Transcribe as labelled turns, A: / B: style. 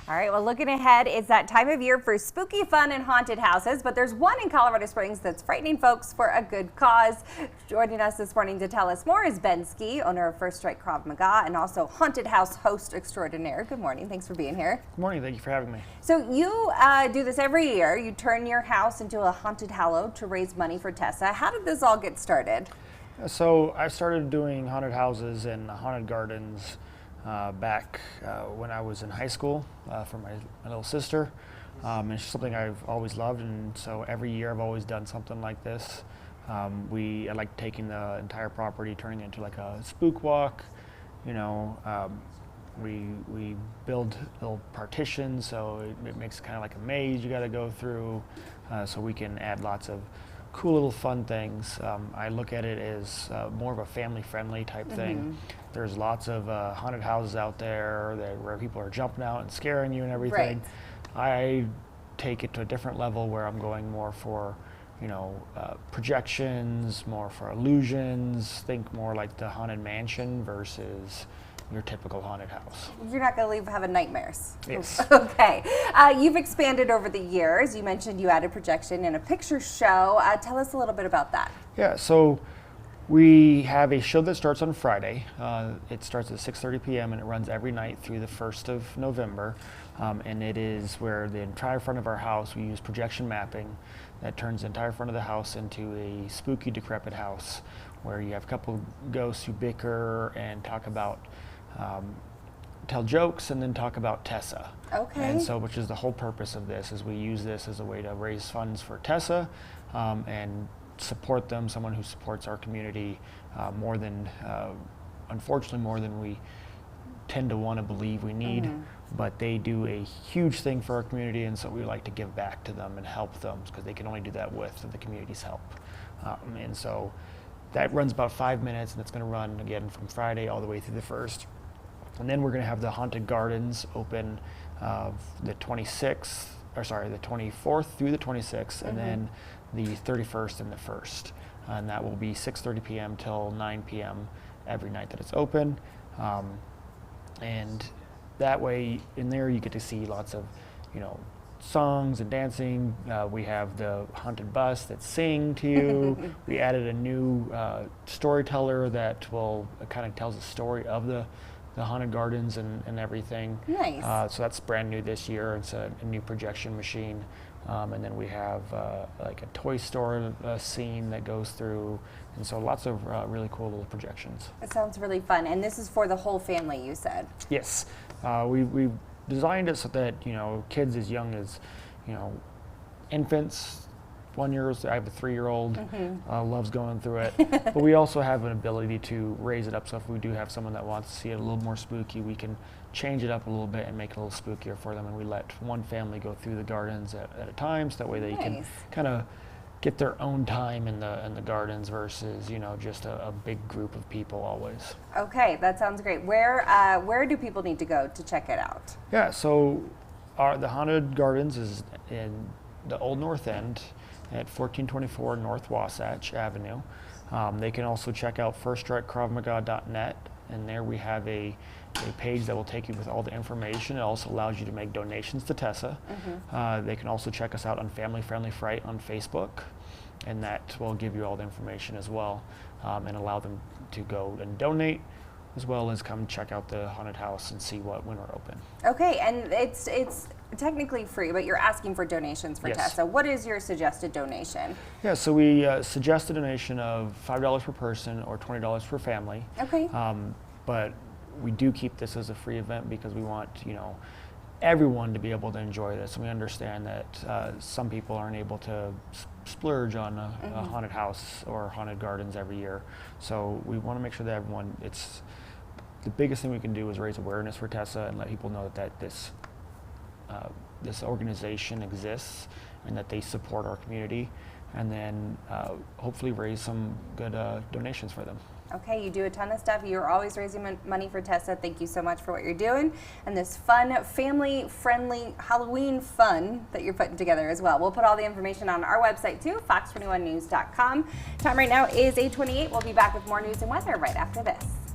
A: All right, well, looking ahead, it's that time of year for spooky fun and haunted houses, but there's one in Colorado Springs that's frightening folks for a good cause. Joining us this morning to tell us more is Ben Ski, owner of First Strike Krav Maga and also haunted house host extraordinaire. Good morning. Thanks for being here.
B: Good morning. Thank you for having me.
A: So you do this every year. You turn your house into a haunted hallow to raise money for Tessa. How did this all get started?
B: So I started doing haunted houses and haunted gardens back when I was in high school for my little sister. And it's something I've always loved, and so every year I've always done something like this. I like taking the entire property, turning it into like a spook walk. You know, we build little partitions, so it makes it kind of like a maze you got to go through, so we can add lots of cool little fun things. I look at it as more of a family-friendly type thing. There's lots of haunted houses out there where people are jumping out and scaring you and everything. Right. I take it to a different level where I'm going more for, you know, projections, more for illusions. Think more like the Haunted Mansion versus your typical haunted house.
A: You're not going to leave having nightmares.
B: Yes.
A: Okay. You've expanded over the years. You mentioned you added projection and a picture show. Tell us a little bit about that.
B: Yeah, so we have a show that starts on Friday. It starts at 6:30 p.m. and it runs every night through the 1st of November. And it is where the entire front of our house, we use projection mapping that turns the entire front of the house into a spooky, decrepit house where you have a couple ghosts who bicker and talk about tell jokes and then talk about Tessa.
A: Okay.
B: And so, which is the whole purpose of this, is we use this as a way to raise funds for Tessa and support them, someone who supports our community more than, unfortunately, more than we tend to want to believe we need. But they do a huge thing for our community, and so we like to give back to them and help them because they can only do that with the community's help. And so that runs about 5 minutes, and it's going to run again from Friday all the way through the 1st. And then we're going to have the Haunted Gardens open the 24th through the 26th, and then the 31st and the 1st. And that will be 6:30 p.m. till 9 p.m. every night that it's open. And that way, in there, you get to see lots of, you know, songs and dancing. We have the haunted bus that sing to you. We added a new storyteller that will kind of tells the story of the haunted gardens and everything.
A: Nice.
B: So that's brand new this year. It's a new projection machine. And then we have like a toy store scene that goes through. And so lots of really cool little projections.
A: It sounds really fun. And this is for the whole family, you said?
B: Yes. We designed it so that, you know, kids as young as, you know, infants, 1 year old. I have a 3-year-old, loves going through it. But we also have an ability to raise it up. So if we do have someone that wants to see it a little more spooky, we can change it up a little bit and make it a little spookier for them. And we let one family go through the gardens at a time, so that way they can kind of get their own time in the gardens versus, you know, just a big group of people always.
A: Okay, that sounds great. Where do people need to go to check it out?
B: Yeah, so the Haunted Gardens is in the Old North End at 1424 North Wasatch Avenue. They can also check out firststrikekravmaga.net, and there we have a page that will take you with all the information. It also allows you to make donations to Tessa. They can also check us out on Family Friendly Fright on Facebook, and that will give you all the information as well, and allow them to go and donate, as well as come check out the haunted house and see when we're open. Okay,
A: and it's technically free, but you're asking for donations for Tessa. What is your suggested donation?
B: Yeah, so we suggest a donation of $5 per person or $20 per family.
A: Okay.
B: But we do keep this as a free event because we want, you know, everyone to be able to enjoy this. And we understand that some people aren't able to splurge on a haunted house or haunted gardens every year. So we want to make sure that everyone, the biggest thing we can do is raise awareness for Tessa and let people know that this organization exists and that they support our community, and then hopefully raise some good donations for them.
A: Okay, you do a ton of stuff. You're always raising money for Tessa. Thank you so much for what you're doing and this fun, family-friendly Halloween fun that you're putting together as well. We'll put all the information on our website too, fox21news.com. Time right now is 8:28. We'll be back with more news and weather right after this.